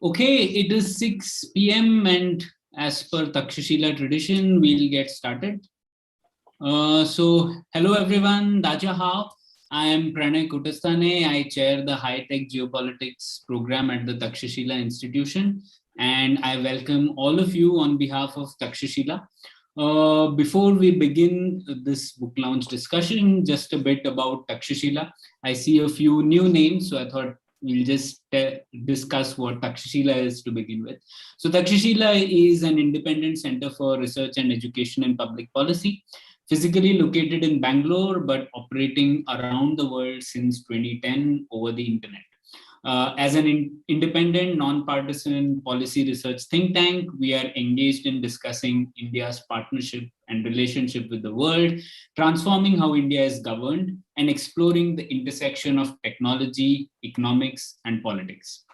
Okay, it is 6 p.m. and as per Takshashila tradition, we'll get started. Hello everyone, Daja How. I am Pranay Kotasthane. I chair the High-Tech Geopolitics program at the Takshashila Institution, and I welcome all of you on behalf of Takshashila. Before we begin this book launch discussion, just a bit about Takshashila. I see a few new names, so I thought we'll just discuss what Takshashila is to begin with. So Takshashila is an independent center for research and education in public policy, physically located in Bangalore, but operating around the world since 2010 over the internet. As an independent, non-partisan policy research think tank, we are engaged in discussing India's partnership and relationship with the world, transforming how India is governed, and exploring the intersection of technology, economics, and politics.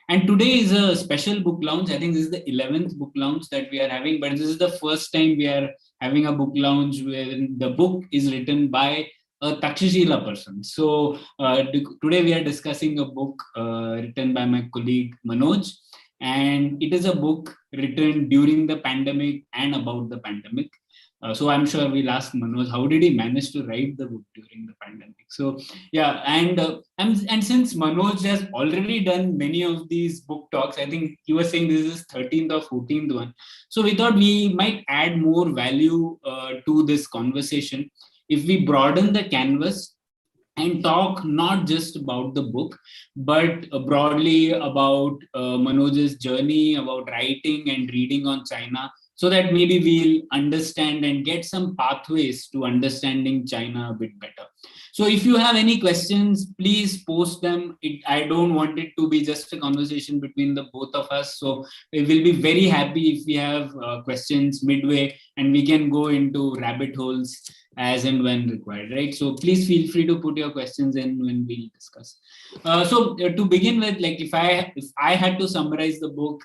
And today is a special book launch. I think this is the 11th book launch that we are having, but this is the first time we are having a book launch where the book is written by a Takshashila person. So today we are discussing a book written by my colleague Manoj, and it is a book written during the pandemic and about the pandemic. So I'm sure we'll ask Manoj, how did he manage to write the book during the pandemic? So yeah, and since Manoj has already done many of these book talks, I think he was saying this is 13th or 14th one. So we thought we might add more value to this conversation if we broaden the canvas and talk not just about the book, but broadly about Manoj's journey, about writing and reading on China, so that maybe we'll understand and get some pathways to understanding China a bit better. So if you have any questions, please post them. I don't want it to be just a conversation between the both of us. So we will be very happy if we have questions midway and we can go into rabbit holes as and when required, right? So please feel free to put your questions in when we discuss. To begin with, like if I had to summarize the book,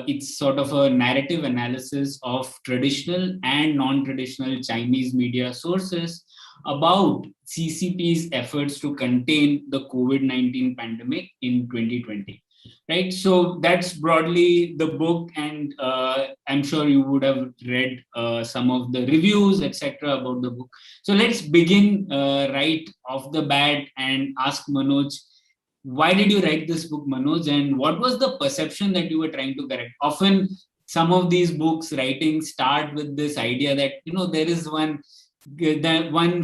it's sort of a narrative analysis of traditional and non-traditional Chinese media sources about CCP's efforts to contain the COVID-19 pandemic in 2020. Right, so that's broadly the book, and I'm sure you would have read some of the reviews, etc., about the book. So let's begin right off the bat and ask Manoj, why did you write this book, Manoj, and what was the perception that you were trying to correct? Often, some of these books writing start with this idea that there is one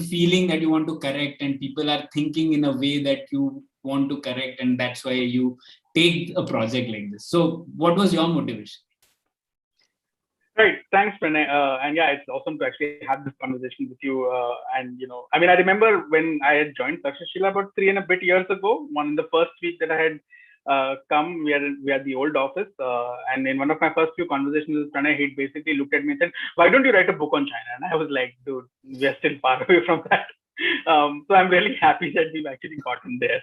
feeling that you want to correct, and people are thinking in a way that you want to correct, and that's why you take a project like this. So what was your motivation? Right. Thanks, Pranay. And yeah, it's awesome to actually have this conversation with you. I remember when I had joined Takshashila about 3 and a bit years ago, in the first week that I had come, we had the old office. And in one of my first few conversations with Pranay, he basically looked at me and said, "Why don't you write a book on China?" And I was like, "Dude, we are still far away from that." So I'm really happy that we've actually gotten there.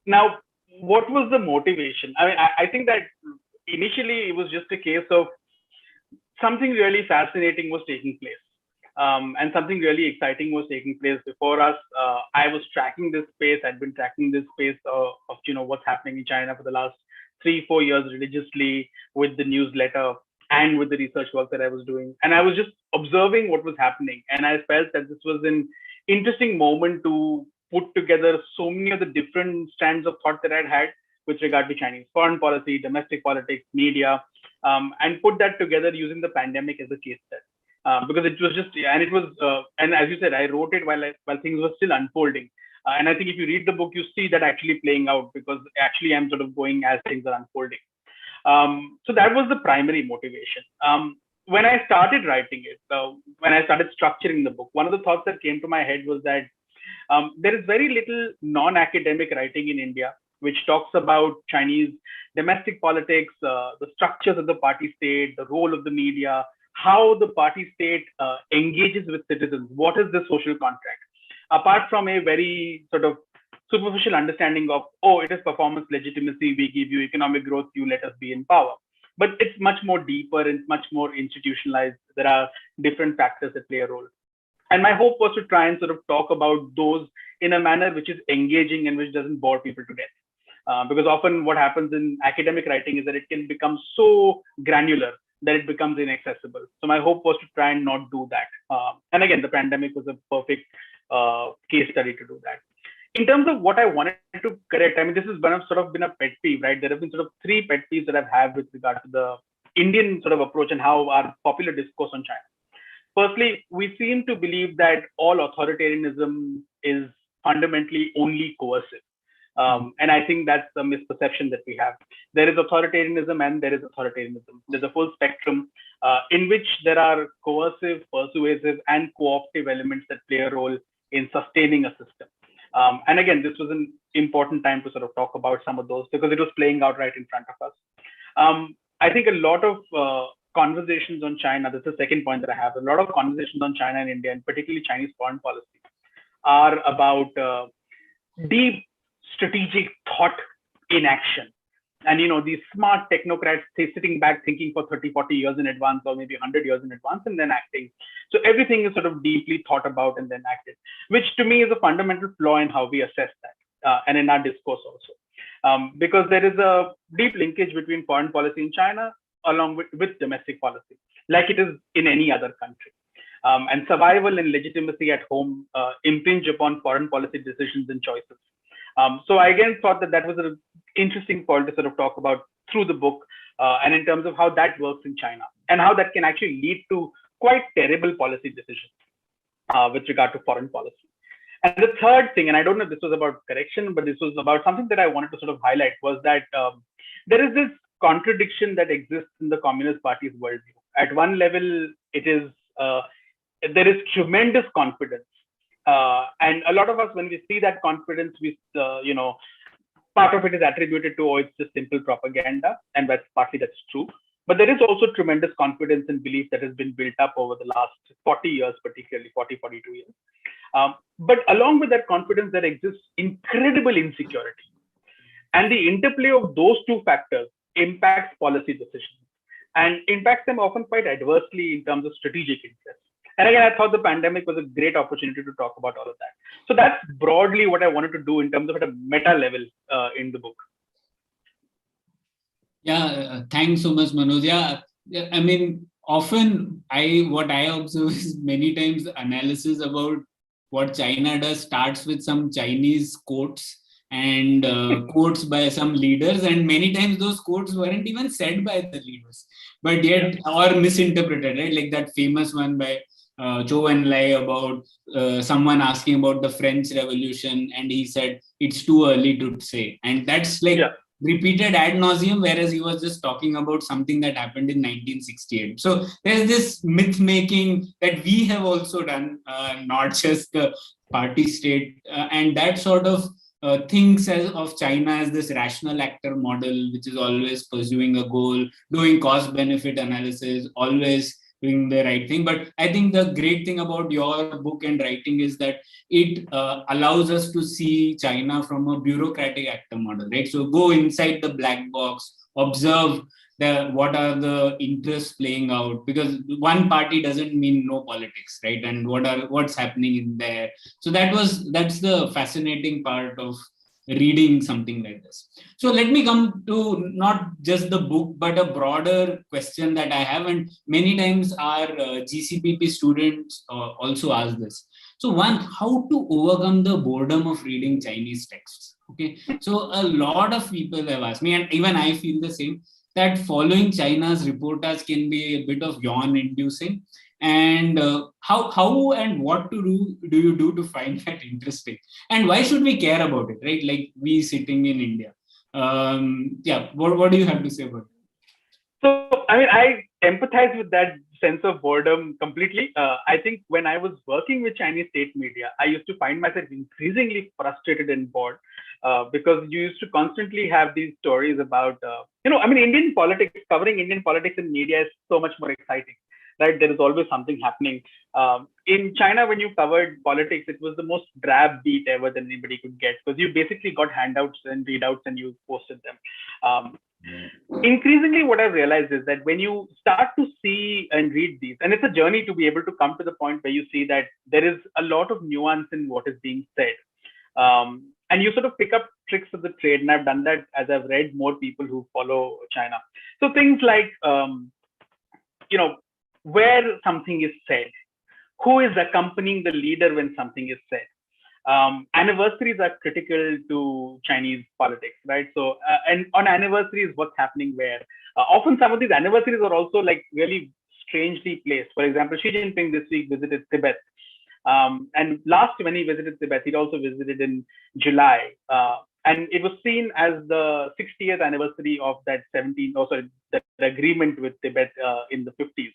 Now, what was the motivation? I mean, I think that initially it was just a case of something really fascinating was taking place. And something really exciting was taking place before us. I was tracking this space. I'd been tracking this space of what's happening in China for the last 3-4 years religiously with the newsletter and with the research work that I was doing. And I was just observing what was happening. And I felt that this was an interesting moment to put together so many of the different strands of thought that I'd had with regard to Chinese foreign policy, domestic politics, media, and put that together using the pandemic as a case study. Because it was just, and it was, and as you said, I wrote it while things were still unfolding. And I think if you read the book, you see that actually playing out, because actually I'm sort of going as things are unfolding. So that was the primary motivation. When I started writing it, when I started structuring the book, one of the thoughts that came to my head was that there is very little non-academic writing in India which talks about Chinese domestic politics, the structures of the party state, the role of the media, how the party state engages with citizens. What is the social contract? Apart from a very sort of superficial understanding of, oh, it is performance legitimacy, we give you economic growth, you let us be in power. But it's much more deeper and much more institutionalized. There are different factors that play a role. And my hope was to try and sort of talk about those in a manner which is engaging and which doesn't bore people to death. Because often what happens in academic writing is that it can become so granular that it becomes inaccessible. So my hope was to try and not do that. And again, the pandemic was a perfect case study to do that. In terms of what I wanted to correct, I mean, this has sort of been a pet peeve, right? There have been sort of three pet peeves that I've had with regard to the Indian sort of approach and how our popular discourse on China. Firstly, we seem to believe that all authoritarianism is fundamentally only coercive. And I think that's a misperception that we have. There is authoritarianism and there is authoritarianism. There's a full spectrum in which there are coercive, persuasive, and cooperative elements that play a role in sustaining a system. And again, this was an important time to sort of talk about some of those because it was playing out right in front of us. I think a lot of conversations on China, that's the second point that I have, a lot of conversations on China and India, and particularly Chinese foreign policy, are about deep strategic thought in action. And, these smart technocrats sitting back thinking for 30, 40 years in advance, or maybe 100 years in advance, and then acting. So everything is sort of deeply thought about and then acted, which to me is a fundamental flaw in how we assess that and in our discourse also. Because there is a deep linkage between foreign policy in China along with domestic policy, like it is in any other country. And survival and legitimacy at home impinge upon foreign policy decisions and choices. So I again thought that was an interesting point to sort of talk about through the book and in terms of how that works in China and how that can actually lead to quite terrible policy decisions with regard to foreign policy. And the third thing, and I don't know if this was about correction, but this was about something that I wanted to sort of highlight, was that there is this contradiction that exists in the Communist Party's worldview. At one level, it is there is tremendous confidence. And a lot of us, when we see that confidence, we, part of it is attributed to, it's just simple propaganda. And that's true. But there is also tremendous confidence and belief that has been built up over the last 40 years, particularly 42 years. But along with that confidence, there exists incredible insecurity. And the interplay of those two factors impacts policy decisions and impacts them often quite adversely in terms of strategic interests. And again, I thought the pandemic was a great opportunity to talk about all of that. So that's broadly what I wanted to do in terms of at a meta level in the book. Yeah, thanks so much, Manoj. Yeah, I mean, often what I observe is many times the analysis about what China does starts with some Chinese quotes and quotes by some leaders, and many times those quotes weren't even said by the leaders, but yet or misinterpreted, right? Like that famous one by Zhou Enlai about someone asking about the French Revolution, and he said it's too early to say, and that's like repeated ad nauseum, whereas he was just talking about something that happened in 1968. So there's this myth making that we have also done, not just the party state, and that sort of thinks of China as this rational actor model, which is always pursuing a goal, doing cost benefit analysis, always doing the right thing. But I think the great thing about your book and writing is that it allows us to see China from a bureaucratic actor model, right? So go inside the black box, observe what are the interests playing out, because one party doesn't mean no politics, right? And what's happening in there. So that's the fascinating part of reading something like this. So let me come to not just the book, but a broader question that I have, and many times our GCPP students also ask this. So one, how to overcome the boredom of reading Chinese texts? Okay, so a lot of people have asked me, and even I feel the same, that following China's reportage can be a bit of yawn-inducing. And how and what do you do to find that interesting? And why should we care about it, right? Like we sitting in India. What do you have to say about it? So, I mean, I empathize with that sense of boredom completely. I think when I was working with Chinese state media, I used to find myself increasingly frustrated and bored because you used to constantly have these stories about, Indian politics, covering Indian politics in media is so much more exciting, right? There is always something happening. In China, when you covered politics, it was the most drab beat ever that anybody could get, because you basically got handouts and readouts and you posted them. Increasingly, what I've realized is that when you start to see and read these, and it's a journey to be able to come to the point where you see that there is a lot of nuance in what is being said. and you sort of pick up tricks of the trade. And I've done that as I've read more people who follow China. So things like, where something is said, who is accompanying the leader when something is said. Anniversaries are critical to Chinese politics, right? So, and on anniversaries, what's happening where? Often some of these anniversaries are also like really strangely placed. For example, Xi Jinping this week visited Tibet. And last, when he visited Tibet, he also visited in July. And it was seen as the 60th anniversary of that that agreement with Tibet in the 50s.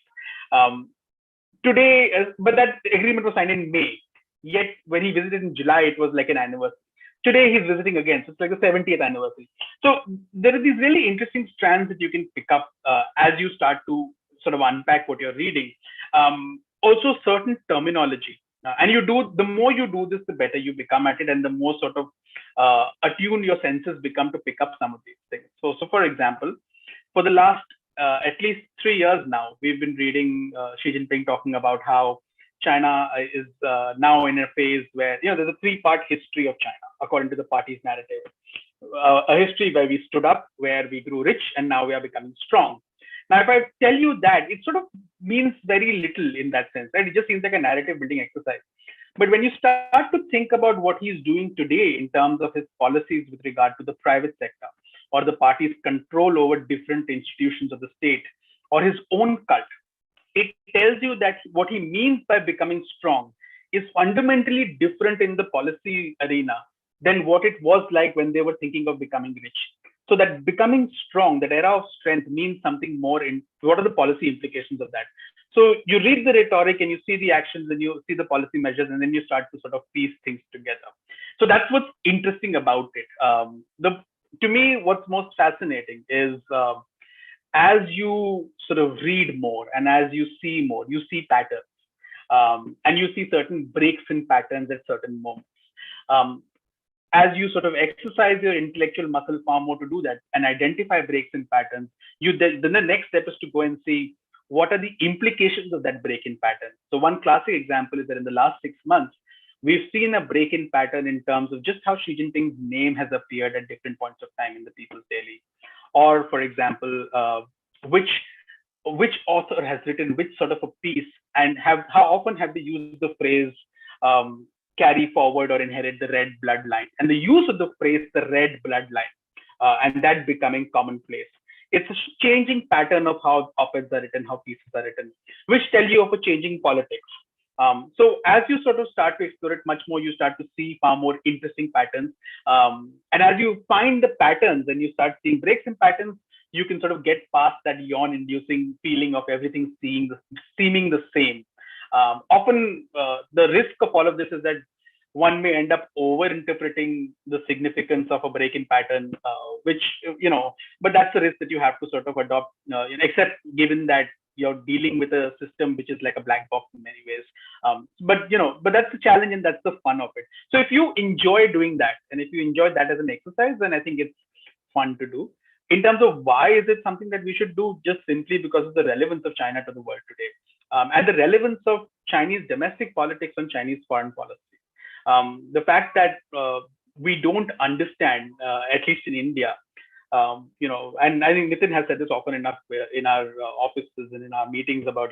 But that agreement was signed in May. Yet when he visited in July, it was like an anniversary. Today he's visiting again, so it's like the 70th anniversary. So there are these really interesting strands that you can pick up as you start to sort of unpack what you're reading. Also, certain terminology, and the more you do this, the better you become at it, and the more sort of attuned your senses become to pick up some of these things. So for example, for the last at least 3 years now, we've been reading Xi Jinping talking about how China is now in a phase where, there's a 3-part history of China, according to the party's narrative. A history where we stood up, where we grew rich, and now we are becoming strong. Now, if I tell you that, it sort of means very little in that sense, right? It just seems like a narrative building exercise. But when you start to think about what he's doing today in terms of his policies with regard to the private sector, or the party's control over different institutions of the state, or his own cult, it tells you that what he means by becoming strong is fundamentally different in the policy arena than what it was like when they were thinking of becoming rich. So that becoming strong, that era of strength, means something more in what are the policy implications of that. So you read the rhetoric and you see the actions and you see the policy measures, and then you start to sort of piece things together. So that's what's interesting about it. To me, what's most fascinating is as you sort of read more and as you see more, you see patterns, and you see certain breaks in patterns at certain moments. As you sort of exercise your intellectual muscle far more to do that and identify breaks in patterns, then the next step is to go and see what are the implications of that break in pattern. So one classic example is that in the last 6 months, we've seen a break in pattern in terms of just how Xi Jinping's name has appeared at different points of time in the People's Daily. Or, for example, which author has written which sort of a piece, and how often have they used the phrase carry forward or inherit the red bloodline, and the use of the phrase the red bloodline, and that becoming commonplace. It's a changing pattern of how op-eds are written, how pieces are written, which tell you of a changing politics. So as you sort of start to explore it much more, you start to see far more interesting patterns. And as you find the patterns and you start seeing breaks in patterns, you can sort of get past that yawn-inducing feeling of everything seeming the same. Often the risk of all of this is that one may end up over-interpreting the significance of a break in pattern, which, but that's the risk that you have to sort of adopt, except given that you're dealing with a system which is like a black box in many ways. But that's the challenge and that's the fun of it. So if you enjoy doing that, and if you enjoy that as an exercise, then I think it's fun to do. In terms of why is it something that we should do, just simply because of the relevance of China to the world today, and the relevance of Chinese domestic politics on Chinese foreign policy. The fact that we don't understand, at least in India, and I think Nitin has said this often enough in our offices and in our meetings about,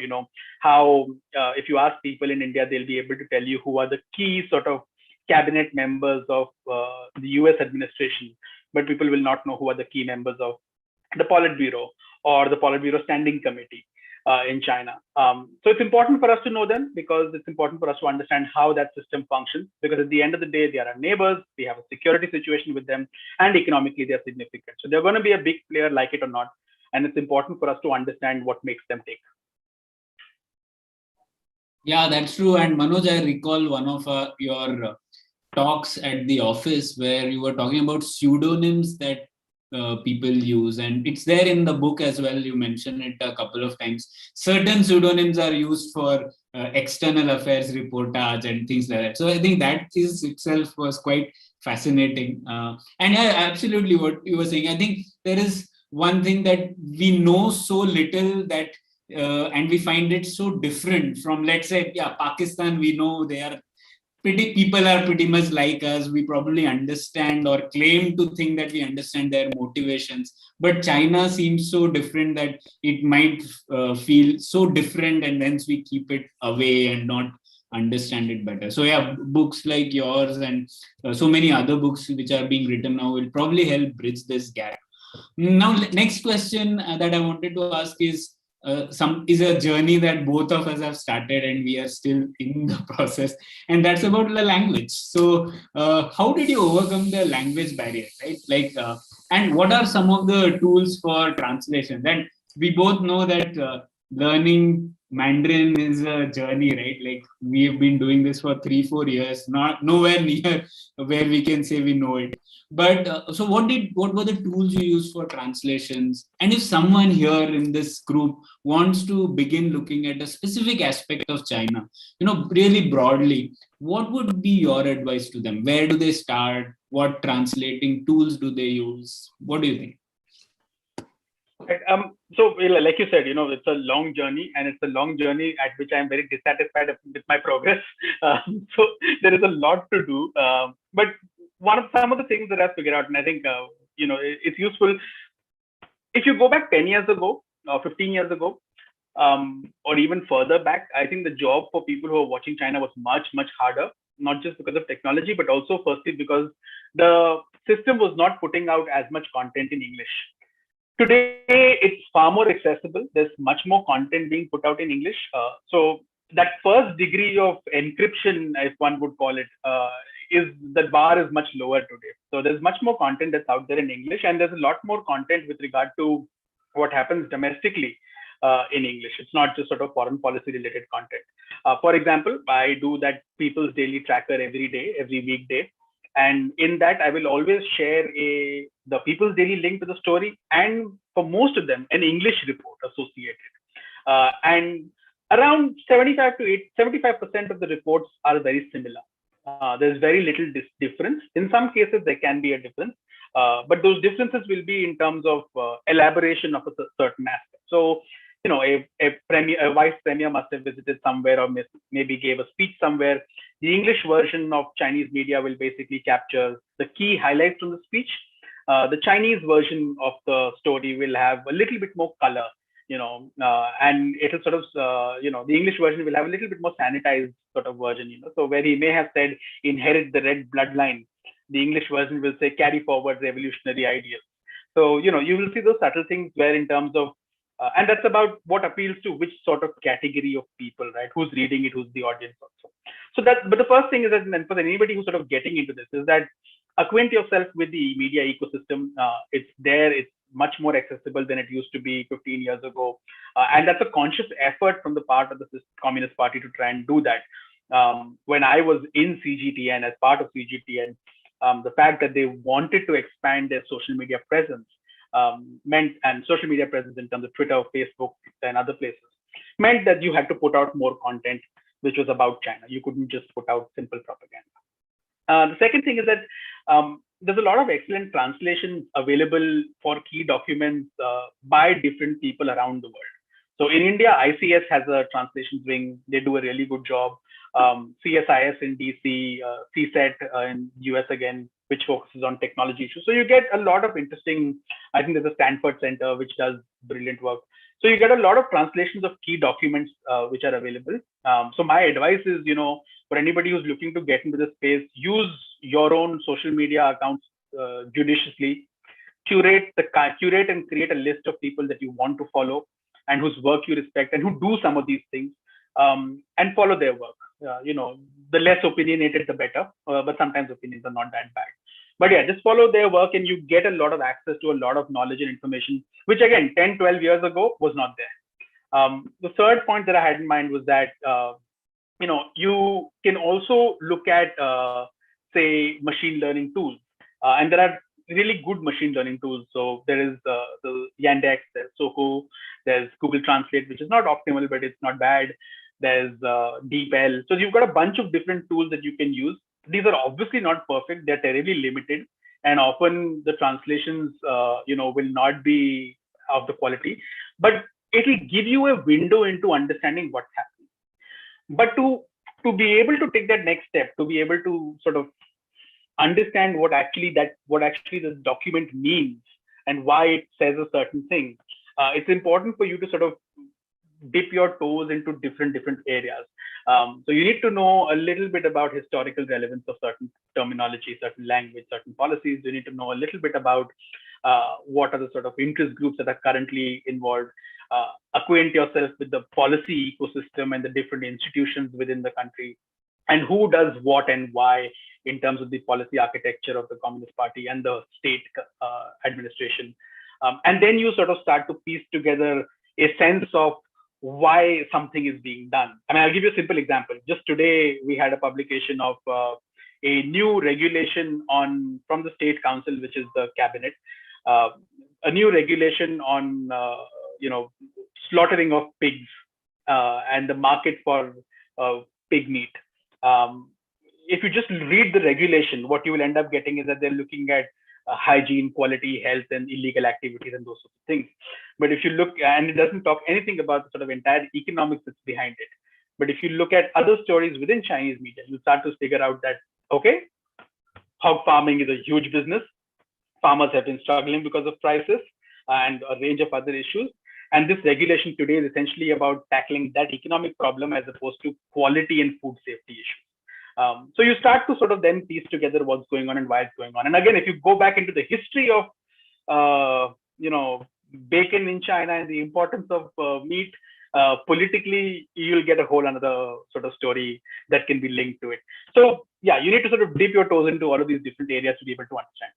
how if you ask people in India, they'll be able to tell you who are the key sort of cabinet members of the US administration, but people will not know who are the key members of the Politburo or the Politburo Standing Committee in China. So it's important for us to know them because it's important for us to understand how that system functions, because at the end of the day, they are our neighbors, we have a security situation with them, and economically they're significant. So they're going to be a big player, like it or not, and it's important for us to understand what makes them tick. Yeah, that's true. And Manoj, I recall one of your talks at the office where you were talking about pseudonyms that people use, and it's there in the book as well. You mentioned it a couple of times. Certain pseudonyms are used for external affairs reportage and things like that. So I think that is itself was quite fascinating. And yeah, absolutely what you were saying. I think there is one thing that we know so little that and we find it so different from, let's say, Pakistan. We know they are people are pretty much like us. We probably understand or claim to think that we understand their motivations. But China seems so different that it might feel so different, and hence we keep it away and not understand it better. So yeah, books like yours and so many other books which are being written now will probably help bridge this gap. Now, next question that I wanted to ask is a journey that both of us have started and we are still in the process, and that's about the language. So, how did you overcome the language barrier, right? And what are some of the tools for translation? And we both know that learning Mandarin is a journey, right? Like we have been doing this for 3-4 years, not nowhere near where we can say we know it. But so what were the tools you used for translations? And if someone here in this group wants to begin looking at a specific aspect of China, really broadly, what would be your advice to them? Where do they start? What translating tools do they use? What do you think? Right. So, like you said, it's a long journey, and it's a long journey at which I'm very dissatisfied with my progress. So there is a lot to do. But some of the things that I've figured out, and I think it's useful. If you go back 10 years ago or 15 years ago, or even further back, I think the job for people who are watching China was much, much harder. Not just because of technology, but also firstly because the system was not putting out as much content in English. Today, it's far more accessible. There's much more content being put out in English. So that first degree of encryption, if one would call it, is the bar is much lower today. So there's much more content that's out there in English, and there's a lot more content with regard to what happens domestically in English. It's not just sort of foreign policy related content. For example, I do that People's Daily Tracker every day, every weekday. And in that, I will always share the People's Daily link to the story, and for most of them, an English report associated. And around 75% of the reports are very similar. There's very little difference. In some cases, there can be a difference, but those differences will be in terms of elaboration of a certain aspect. So, a vice premier must have visited somewhere or maybe gave a speech somewhere. The English version of Chinese media will basically capture the key highlights from the speech. The Chinese version of the story will have a little bit more color, and it'll sort of, the English version will have a little bit more sanitized sort of version, So where he may have said, inherit the red bloodline, the English version will say, carry forward revolutionary ideas. So, you will see those subtle things where in terms of, and that's about what appeals to which sort of category of people, right? Who's reading it, who's the audience also. So but the first thing is that, and for anybody who's sort of getting into this, is that acquaint yourself with the media ecosystem. It's there. It's much more accessible than it used to be 15 years ago. And that's a conscious effort from the part of the Communist Party to try and do that. When I was in CGTN, as part of CGTN, the fact that they wanted to expand their social media presence and social media presence in terms of Twitter, Facebook, and other places, meant that you had to put out more content which was about China. You couldn't just put out simple propaganda. The second thing is that there's a lot of excellent translations available for key documents by different people around the world. So in India, ICS has a translations wing. They do a really good job. CSIS in DC, CSET in US again, which focuses on technology issues. So you get a lot of interesting, I think there's a Stanford Center which does brilliant work. So you get a lot of translations of key documents which are available. So my advice is, for anybody who's looking to get into this space, use your own social media accounts judiciously, curate and create a list of people that you want to follow and whose work you respect and who do some of these things, and follow their work. The less opinionated, the better, but sometimes opinions are not that bad. But yeah, just follow their work and you get a lot of access to a lot of knowledge and information, which again, 10, 12 years ago was not there. The third point that I had in mind was that, you can also look at, say, machine learning tools. And there are really good machine learning tools. So there is the Yandex, there's Soho, there's Google Translate, which is not optimal, but it's not bad. There's DeepL. So you've got a bunch of different tools that you can use. These are obviously not perfect. They're terribly limited. And often the translations, will not be of the quality, but it'll give you a window into understanding what's happening. But to to be able to take that next step, to be able to sort of understand what actually this document means and why it says a certain thing, it's important for you to sort of dip your toes into different areas. So you need to know a little bit about historical relevance of certain terminology, certain language, certain policies. You need to know a little bit about what are the sort of interest groups that are currently involved. Acquaint yourself with the policy ecosystem and the different institutions within the country, and who does what and why in terms of the policy architecture of the Communist Party and the state administration. And then you sort of start to piece together a sense of why something is being done. I mean, I'll give you a simple example. Just today, we had a publication of a new regulation from the State Council, which is the cabinet, a new regulation on slaughtering of pigs and the market for pig meat. If you just read the regulation, what you will end up getting is that they're looking at hygiene, quality, health, and illegal activities and those sorts of things. But if you look, and it doesn't talk anything about the sort of entire economics that's behind it. But if you look at other stories within Chinese media, you start to figure out that, okay, hog farming is a huge business. Farmers have been struggling because of prices and a range of other issues. And this regulation today is essentially about tackling that economic problem as opposed to quality and food safety issues. So you start to sort of then piece together what's going on and why it's going on. And again, if you go back into the history of, bacon in China and the importance of meat, politically, you'll get a whole another sort of story that can be linked to it. So yeah, you need to sort of dip your toes into all of these different areas to be able to understand.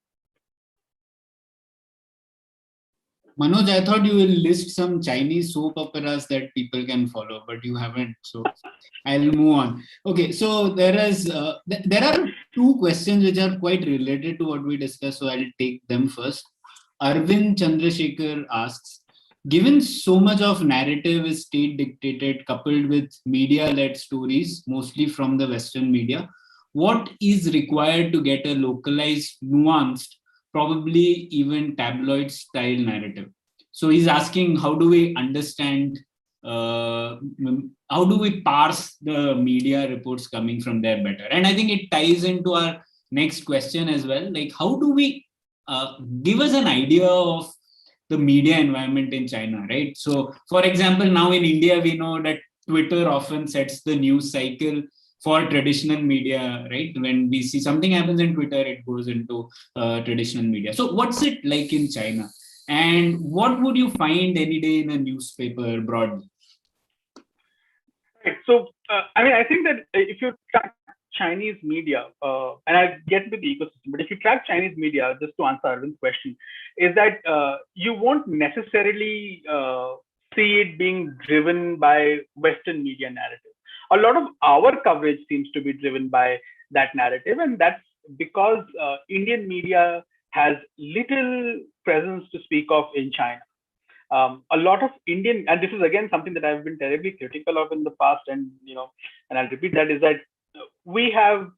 Manoj, I thought you will list some Chinese soap operas that people can follow, but you haven't. So I'll move on. Okay, so there are two questions which are quite related to what we discussed. So I'll take them first. Arvind Chandrasekhar asks, given so much of narrative is state dictated coupled with media-led stories, mostly from the Western media, what is required to get a localized, nuanced, probably even tabloid style narrative? So he's asking, how do we understand, how do we parse the media reports coming from there better? And I think it ties into our next question as well. Like, how do we give us an idea of the media environment in China, right? So for example, now in India, we know that Twitter often sets the news cycle for traditional media, right? When we see something happens in Twitter, it goes into traditional media. So what's it like in China? And what would you find any day in a newspaper broadly? Right. So, I think that if you track Chinese media, and I'll get to the ecosystem, but if you track Chinese media, just to answer Arvind's question, is that you won't necessarily see it being driven by Western media narrative. A lot of our coverage seems to be driven by that narrative, and that's because Indian media has little presence to speak of in China. A lot of Indian, and this is again something that I've been terribly critical of in the past, and and I'll repeat that, is that we have,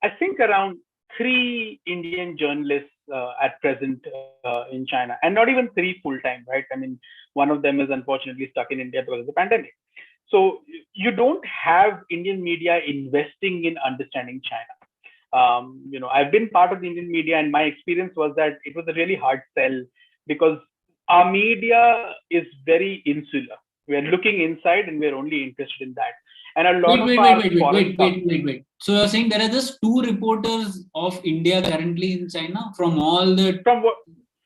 I think, around 3 Indian journalists at present in China, and not even 3 full-time, right? I mean, one of them is unfortunately stuck in India because of the pandemic. So you don't have Indian media investing in understanding China. I've been part of the Indian media, and my experience was that it was a really hard sell because our media is very insular. We're looking inside and we're only interested in that. And a lot wait. So you're saying there are just 2 reporters of India currently in China from all the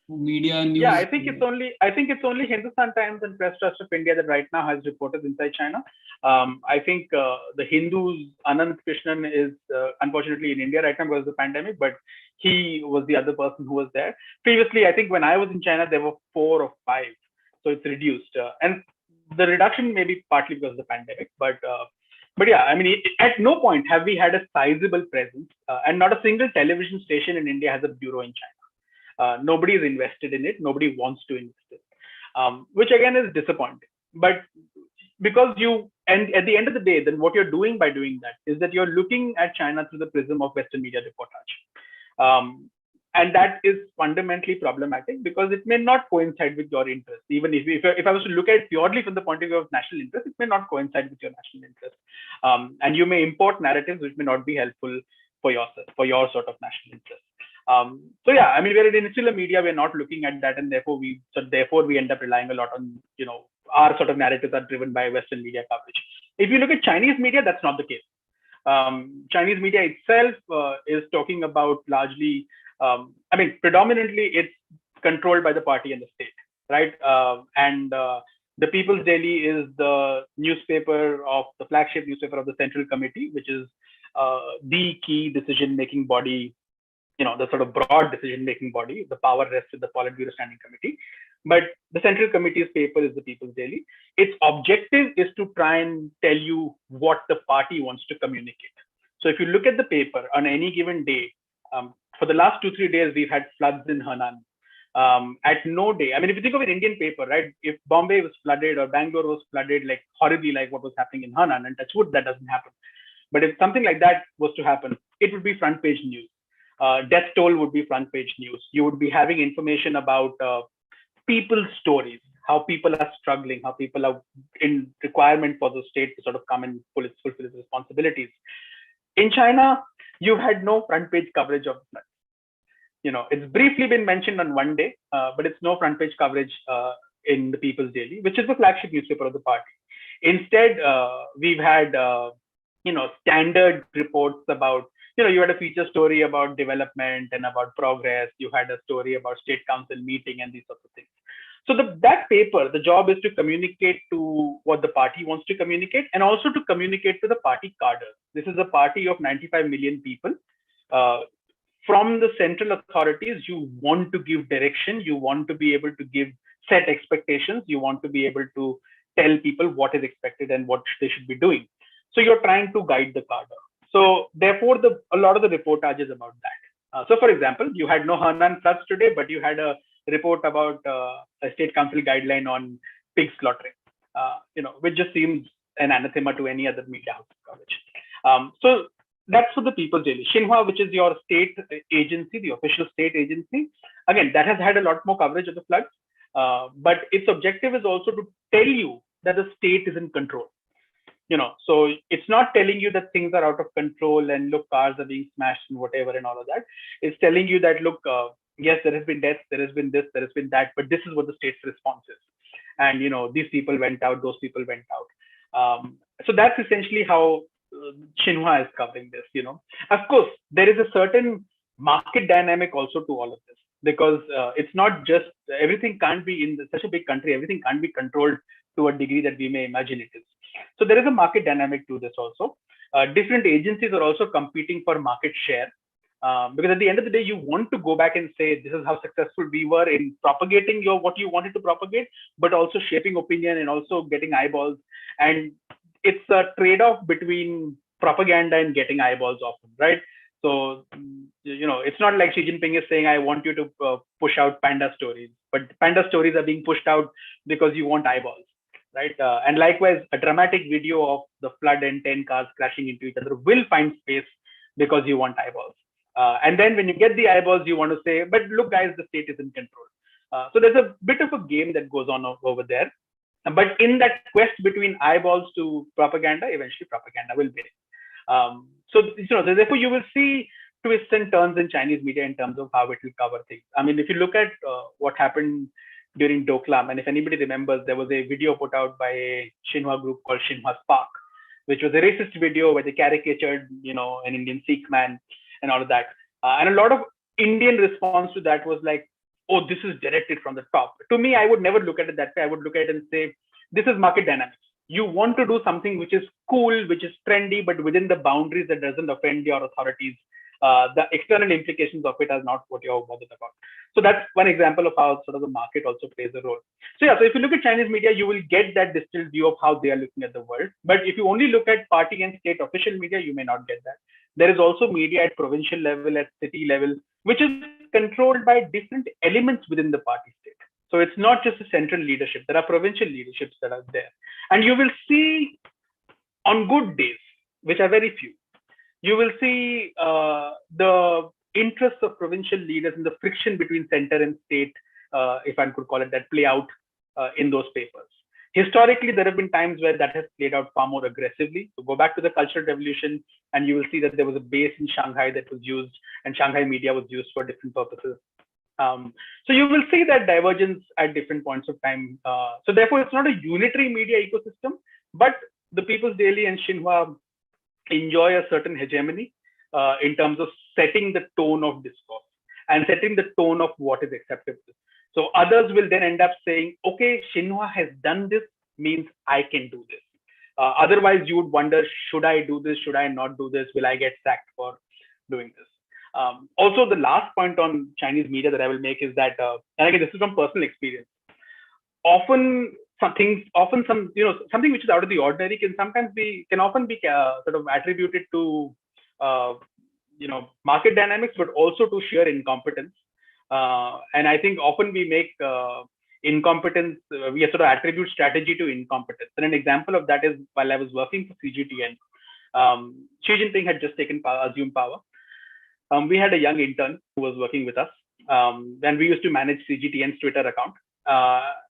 media news? Yeah, I think it's only Hindustan Times and Press Trust of India that right now has reporters inside China. I think the Hindu's Anand Krishnan is unfortunately in India right now because of the pandemic, but he was the other person who was there. Previously, I think when I was in China, there were 4 or 5, so it's reduced. And the reduction may be partly because of the pandemic, but yeah, I mean, at no point have we had a sizable presence, and not a single television station in India has a bureau in China. Nobody is invested in it. Nobody wants to invest in it, which again is disappointing. But because and at the end of the day, then what you're doing by doing that is that you're looking at China through the prism of Western media reportage. And that is fundamentally problematic because it may not coincide with your interest. Even if I was to look at it purely from the point of view of national interest, it may not coincide with your national interest. And you may import narratives which may not be helpful for yourself, for your sort of national interest. So yeah, I mean, we're in insular media, we're not looking at that, and therefore we end up relying a lot on, our sort of narratives are driven by Western media coverage. If you look at Chinese media, that's not the case. Chinese media itself is talking about largely, predominantly it's controlled by the party and the state, right? And the People's Daily is the flagship newspaper of the Central Committee, which is the key decision-making body, the sort of broad decision-making body. The power rests with the Politburo Standing Committee. But the Central Committee's paper is the People's Daily. Its objective is to try and tell you what the party wants to communicate. So if you look at the paper on any given day, for the last 2-3 days, we've had floods in Henan. At no day, if you think of an Indian paper, right? If Bombay was flooded or Bangalore was flooded, like horribly, like what was happening in Henan, and touch wood, that doesn't happen. But if something like that was to happen, it would be front page news. Death toll would be front page news. You would be having information about people's stories, how people are struggling, how people are in requirement for the state to sort of come and fulfill its responsibilities. In China, you had no front page coverage of that. It's briefly been mentioned on one day, but it's no front page coverage in the People's Daily, which is the flagship newspaper of the party. Instead, we've had, standard reports about, you had a feature story about development and about progress. You had a story about state council meeting and these sorts of things. So that paper, the job is to communicate to what the party wants to communicate, and also to communicate to the party cadres. This is a party of 95 million people. From the central authorities, you want to give direction. You want to be able to set expectations. You want to be able to tell people what is expected and what they should be doing. So you're trying to guide the cadre. So therefore, a lot of the reportage is about that. So for example, you had no Henan floods today, but you had a report about a state council guideline on pig slaughtering, which just seems an anathema to any other media house coverage. So that's for the People's Daily. Xinhua, which is your state agency, the official state agency, again, that has had a lot more coverage of the floods, but its objective is also to tell you that the state is in control. So it's not telling you that things are out of control and look, cars are being smashed and whatever and all of that. It's telling you that, look, yes, there has been deaths, there has been this, there has been that, but this is what the state's response is. And, these people went out, those people went out. So that's essentially how Xinhua is covering this, Of course, there is a certain market dynamic also to all of this, because it's not just, everything can't be in such a big country, everything can't be controlled to a degree that we may imagine it is. So there is a market dynamic to this also. Different agencies are also competing for market share, because at the end of the day, you want to go back and say, this is how successful we were in propagating what you wanted to propagate, but also shaping opinion and also getting eyeballs. And it's a trade-off between propaganda and getting eyeballs often, right? So, it's not like Xi Jinping is saying, I want you to push out panda stories, but panda stories are being pushed out because you want eyeballs, right? And likewise, a dramatic video of the flood and 10 cars crashing into each other will find space because you want eyeballs. And then when you get the eyeballs, you want to say, but look, guys, the state is in control. So there's a bit of a game that goes on over there. But in that quest between eyeballs to propaganda, eventually propaganda will win. So therefore, you will see twists and turns in Chinese media in terms of how it will cover things. If you look at what happened during Doklam, and if anybody remembers, there was a video put out by a Xinhua group called Xinhua Spark, which was a racist video where they caricatured, an Indian Sikh man and all of that. And a lot of Indian response to that was like, oh, this is directed from the top. To me, I would never look at it that way. I would look at it and say, this is market dynamics. You want to do something which is cool, which is trendy, but within the boundaries that doesn't offend your authorities. The external implications of it are not what you're bothered about. So that's one example of how sort of the market also plays a role. So yeah, so if you look at Chinese media, you will get that distilled view of how they are looking at the world. But if you only look at party and state official media, you may not get that. There is also media at provincial level, at city level, which is controlled by different elements within the party state. So it's not just a central leadership. There are provincial leaderships that are there. And you will see on good days, which are very few, you will see the interests of provincial leaders and the friction between center and state, if I could call it that, play out in those papers. Historically, there have been times where that has played out far more aggressively. So go back to the Cultural Revolution, and you will see that there was a base in Shanghai that was used, and Shanghai media was used for different purposes. So you will see that divergence at different points of time. So therefore, it's not a unitary media ecosystem, but the People's Daily and Xinhua enjoy a certain hegemony in terms of setting the tone of discourse and setting the tone of what is acceptable. So others will then end up saying, okay, Xinhua has done this, means I can do this. Otherwise, you would wonder, should I do this? Should I not do this? Will I get sacked for doing this? Also, the last point on Chinese media that I will make is that, and again, this is from personal experience. Often something which is out of the ordinary can often be sort of attributed to market dynamics, but also to sheer incompetence. And I think often we make incompetence, we sort of attribute strategy to incompetence. And an example of that is while I was working for CGTN, Xi Jinping had just assumed power. We had a young intern who was working with us, and we used to manage CGTN's Twitter account.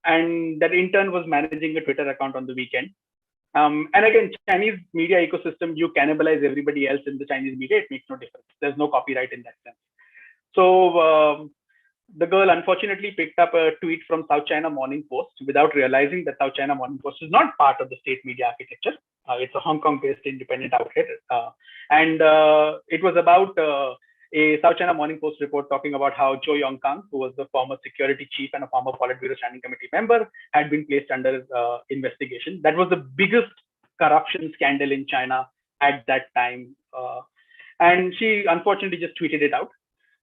And that intern was managing a Twitter account on the weekend. And again, Chinese media ecosystem, you cannibalize everybody else in the Chinese media. It makes no difference. There's no copyright in that sense. So the girl unfortunately picked up a tweet from South China Morning Post without realizing that South China Morning Post is not part of the state media architecture. It's a Hong Kong-based independent outlet. And it was about a South China Morning Post report talking about how Zhou Yongkang, who was the former security chief and a former Politburo Standing Committee member, had been placed under investigation. That was the biggest corruption scandal in China at that time. And she unfortunately just tweeted it out.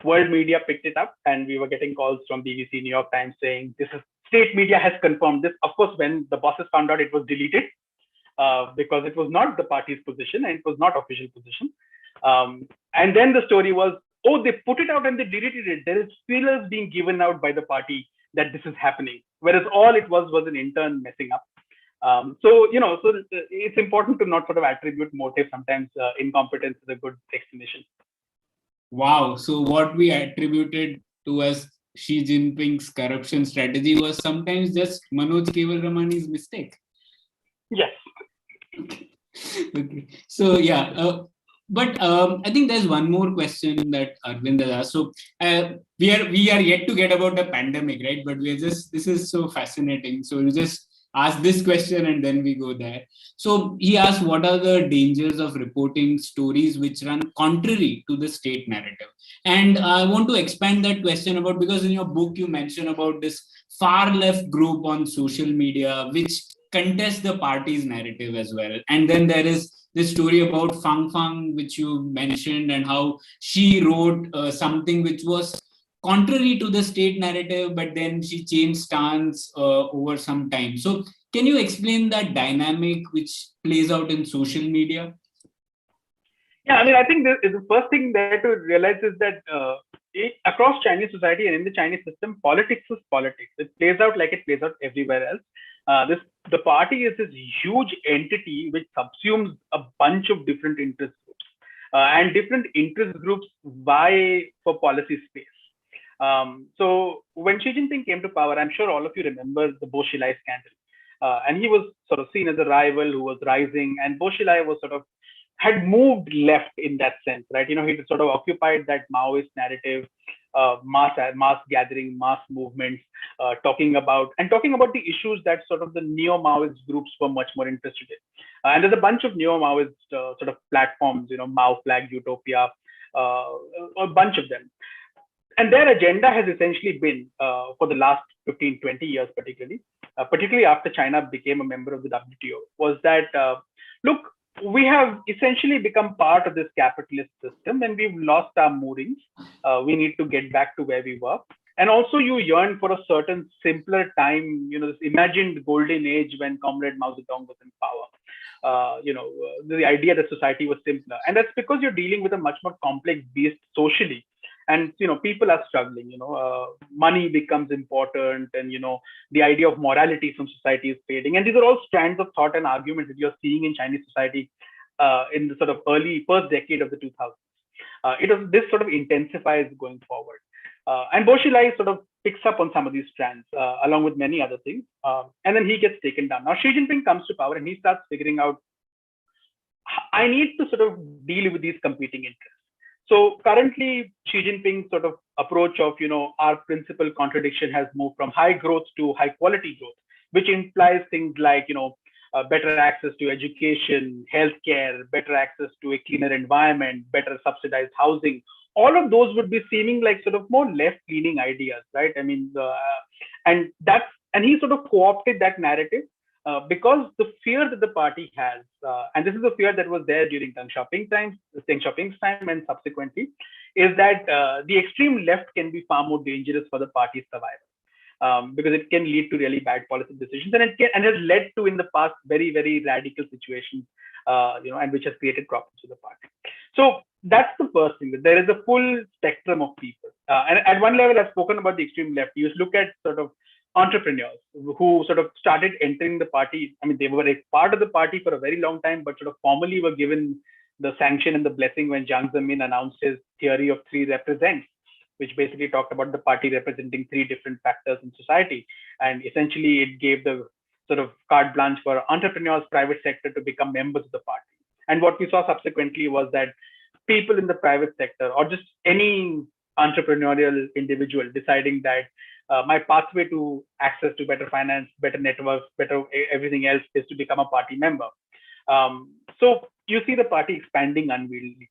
World media picked it up, and we were getting calls from BBC, New York Times saying, this is state media has confirmed this. Of course, when the bosses found out, it was deleted because it was not the party's position and it was not official position. And then the story was, oh, they put it out and they deleted it. There is feelers being given out by the party that this is happening, whereas all it was an intern messing up. So it's important to not sort of attribute motive. Sometimes incompetence is a good explanation. Wow. So what we attributed to as Xi Jinping's corruption strategy was sometimes just Manoj Kewalramani's mistake. Yes. Okay. So yeah. But I think there's one more question that Arvind has asked. So we are yet to get about the pandemic, right? But this is so fascinating. So we just ask this question and then we go there. So he asked, what are the dangers of reporting stories which run contrary to the state narrative? And I want to expand that question about, because in your book you mention about this far left group on social media which contest the party's narrative as well. And then there is this story about Fang Fang, which you mentioned, and how she wrote something which was contrary to the state narrative, but then she changed stance over some time. So can you explain that dynamic which plays out in social media? Yeah, I mean, I think the first thing there to realize is that across Chinese society and in the Chinese system, politics is politics. It plays out like it plays out everywhere else. The party is this huge entity which subsumes a bunch of different interest groups, and different interest groups vie for policy space. So when Xi Jinping came to power, I'm sure all of you remember the Bo Xilai scandal. And he was sort of seen as a rival who was rising, and Bo Xilai was sort of had moved left in that sense, right? He sort of occupied that Maoist narrative, mass gathering, mass movements, talking about the issues that sort of the neo-Maoist groups were much more interested in. And there's a bunch of neo-Maoist sort of platforms, Mao Flag, Utopia, a bunch of them. And their agenda has essentially been, for the last 15, 20 years particularly after China became a member of the WTO, was that, look, we have essentially become part of this capitalist system and we've lost our moorings. We need to get back to where we were. And also you yearn for a certain simpler time, this imagined golden age when Comrade Mao Zedong was in power. The idea that society was simpler. And that's because you're dealing with a much more complex beast socially. And, people are struggling, money becomes important, and, the idea of morality from society is fading. And these are all strands of thought and arguments that you're seeing in Chinese society in the sort of early first decade of the 2000s. This sort of intensifies going forward. And Bo Xilai sort of picks up on some of these strands along with many other things. And then he gets taken down. Now Xi Jinping comes to power and he starts figuring out, I need to sort of deal with these competing interests. So currently, Xi Jinping's sort of approach of, our principal contradiction has moved from high growth to high quality growth, which implies things like, better access to education, healthcare, better access to a cleaner environment, better subsidized housing. All of those would be seeming like sort of more left-leaning ideas, right? I mean, and he sort of co-opted that narrative because the fear that the party has, and this is a fear that was there during Deng Xiaoping's time and subsequently, is that the extreme left can be far more dangerous for the party's survival. Because it can lead to really bad policy decisions, and has led to in the past very, very radical situations, and which has created problems for the party. So that's the first thing. That there is a full spectrum of people, and at one level, I've spoken about the extreme left. You just look at sort of entrepreneurs who sort of started entering the party. I mean, they were a part of the party for a very long time, but sort of formally were given the sanction and the blessing when Jiang Zemin announced his theory of three represents, which basically talked about the party representing three different factors in society. And essentially, it gave the sort of carte blanche for entrepreneurs, private sector to become members of the party. And what we saw subsequently was that people in the private sector, or just any entrepreneurial individual deciding that my pathway to access to better finance, better networks, better everything else is to become a party member. So you see the party expanding unwieldily.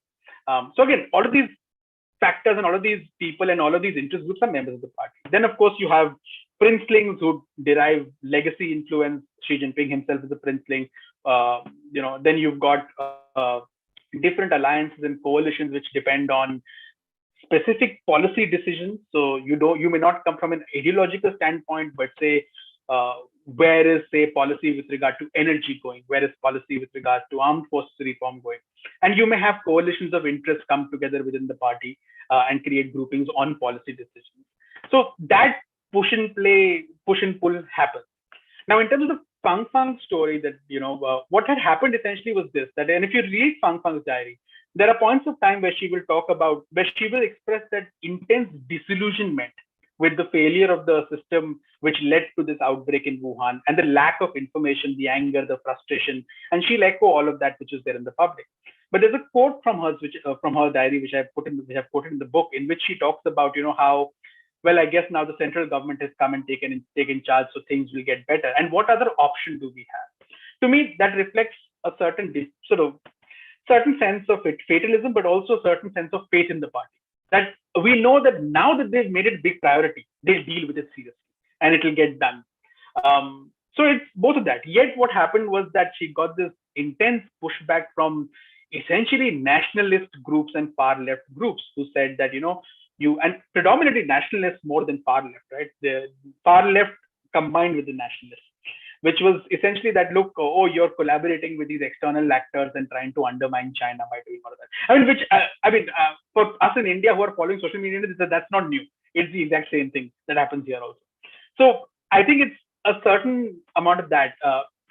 So again, all of these factors and all of these people and all of these interest groups are members of the party. Then, of course, you have princelings who derive legacy influence. Xi Jinping himself is a princeling. Then you've got different alliances and coalitions which depend on specific policy decisions. So you may not come from an ideological standpoint, but say where is, say, policy with regard to energy going? Where is policy with regards to armed forces reform going? And you may have coalitions of interest come together within the party and create groupings on policy decisions. So that push and pull happens. Now, in terms of the Fang Fang's story, that what had happened essentially was this: that, and if you read Fang Fang's diary, there are points of time where she will express that intense disillusionment with the failure of the system, which led to this outbreak in Wuhan, and the lack of information, the anger, the frustration, and she'll echo all of that which is there in the public. But there's a quote from her, from her diary, which I've quoted in the book, in which she talks about, how, well, I guess now the central government has come and taken charge, so things will get better. And what other option do we have? To me, that reflects a certain sense of fatalism, but also a certain sense of faith in the party. That we know that now that they've made it a big priority, they'll deal with it seriously, and it will get done. So it's both of that. Yet what happened was that she got this intense pushback from essentially nationalist groups and far left groups who said that, and predominantly nationalists more than far left, right? The far left combined with the nationalists, which was essentially that, look, you're collaborating with these external actors and trying to undermine China by doing all of that. I mean, for us in India who are following social media, that's not new. It's the exact same thing that happens here also. So I think it's a certain amount of that.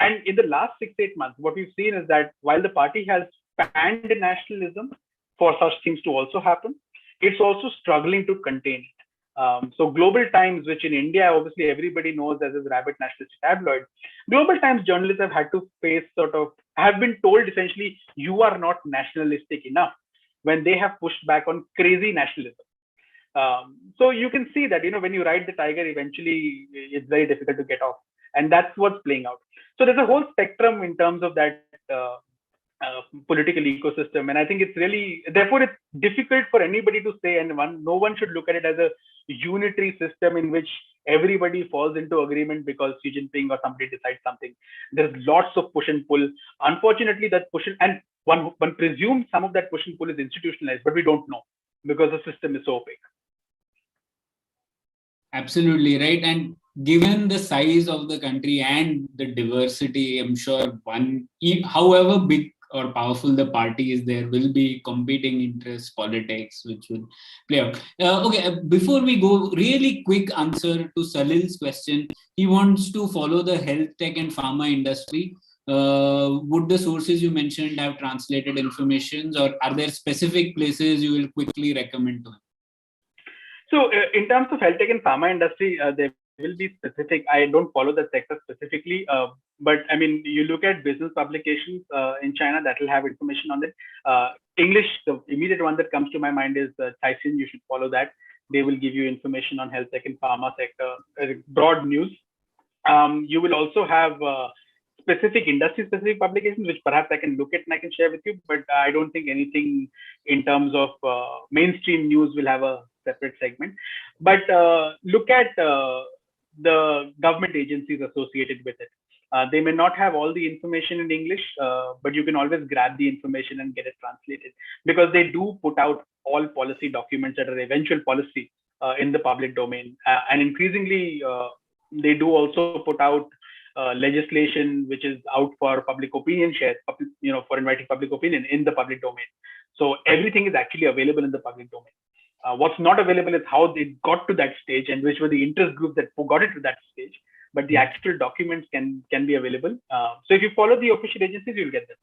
And in the last 6-8 months, what we've seen is that while the party has panned nationalism for such things to also happen, it's also struggling to contain it. So Global Times, which in India, obviously everybody knows as a rabid nationalist tabloid, Global Times journalists have had to have been told essentially, you are not nationalistic enough, when they have pushed back on crazy nationalism. So you can see that, when you ride the tiger, eventually it's very difficult to get off. And that's what's playing out. So there's a whole spectrum in terms of that political ecosystem. And I think therefore it's difficult for anybody to say, and no one should look at it as a unitary system in which everybody falls into agreement because Xi Jinping or somebody decides something. There's lots of push and pull. Unfortunately, that and one presumes some of that push and pull is institutionalized, but we don't know because the system is so opaque. Absolutely right. And given the size of the country and the diversity, I'm sure however big or powerful the party is, there will be competing interests, politics, which will play out. Before we go, really quick answer to Salil's question. He wants to follow the health tech and pharma industry. would the sources you mentioned have translated information, or are there specific places you will quickly recommend to him? So in terms of health tech and pharma industry, there will be specific. I don't follow the sector specifically, but I mean, you look at business publications in China that will have information on it. English, the immediate one that comes to my mind is Tyson. You should follow that. They will give you information on health tech and pharma sector, broad news. You will also have specific industry specific publications, which perhaps I can look at and I can share with you, but I don't think anything in terms of mainstream news will have a separate segment. But look at the government agencies associated with it. They may not have all the information in English, but you can always grab the information and get it translated, because they do put out all policy documents that are eventual policy in the public domain. And increasingly, they do also put out legislation which is out for public opinion share, for inviting public opinion in the public domain. So everything is actually available in the public domain. What's not available is how they got to that stage and which were the interest groups that got it to that stage. But the actual documents can be available. So if you follow the official agencies, you'll get them.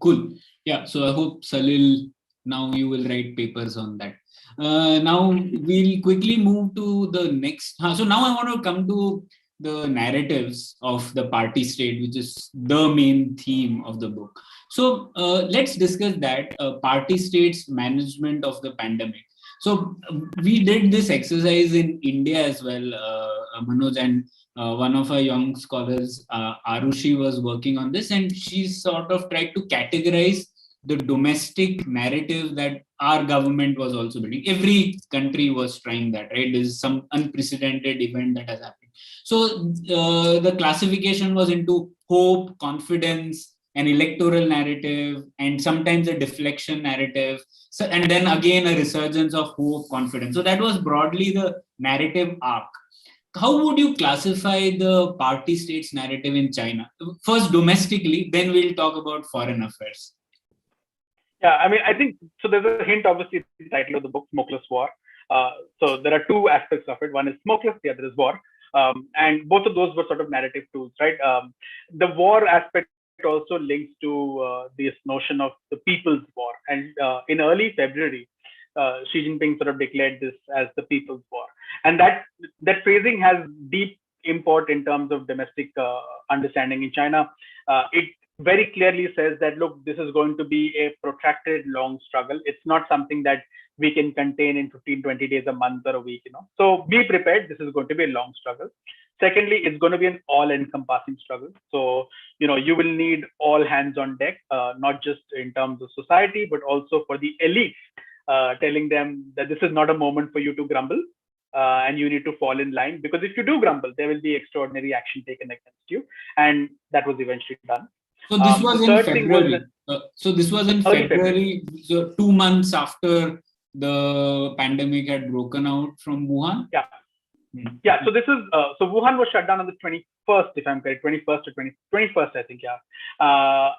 Cool. Yeah. So I hope Salil, now you will write papers on that. Now we'll quickly move to the next. So now I want to come to the narratives of the party state, which is the main theme of the book. So let's discuss that party state's management of the pandemic. So we did this exercise in India as well, Manoj, and one of our young scholars, Arushi, was working on this, and she sort of tried to categorize the domestic narrative that our government was also building. Every country was trying that, right? This is some unprecedented event that has happened. So the classification was into hope, confidence, an electoral narrative, and sometimes a deflection narrative. So, and then again, a resurgence of hope, confidence. So that was broadly the narrative arc. How would you classify the party states narrative in China? First domestically, then we'll talk about foreign affairs. Yeah, I mean, I think, so there's a hint, obviously, in the title of the book, Smokeless War. So there are two aspects of it. One is smokeless, the other is war. And both of those were sort of narrative tools, right? The war aspect also links to this notion of the people's war. And in early February, Xi Jinping sort of declared this as the people's war. And that phrasing has deep import in terms of domestic understanding in China. It very clearly says that, look, this is going to be a protracted, long struggle. It's not something that we can contain in 15, 20 days, a month, or a week, So be prepared. This is going to be a long struggle. Secondly, it's going to be an all-encompassing struggle. So, you will need all hands on deck, not just in terms of society, but also for the elites, telling them that this is not a moment for you to grumble. And you need to fall in line, because if you do grumble, there will be extraordinary action taken against you. And that was eventually done. So this was in February. February, so 2 months after the pandemic had broken out from Wuhan. Yeah. Yeah. So this is so Wuhan was shut down on the 21st, if I'm correct, 21st or 21st, I think. Yeah.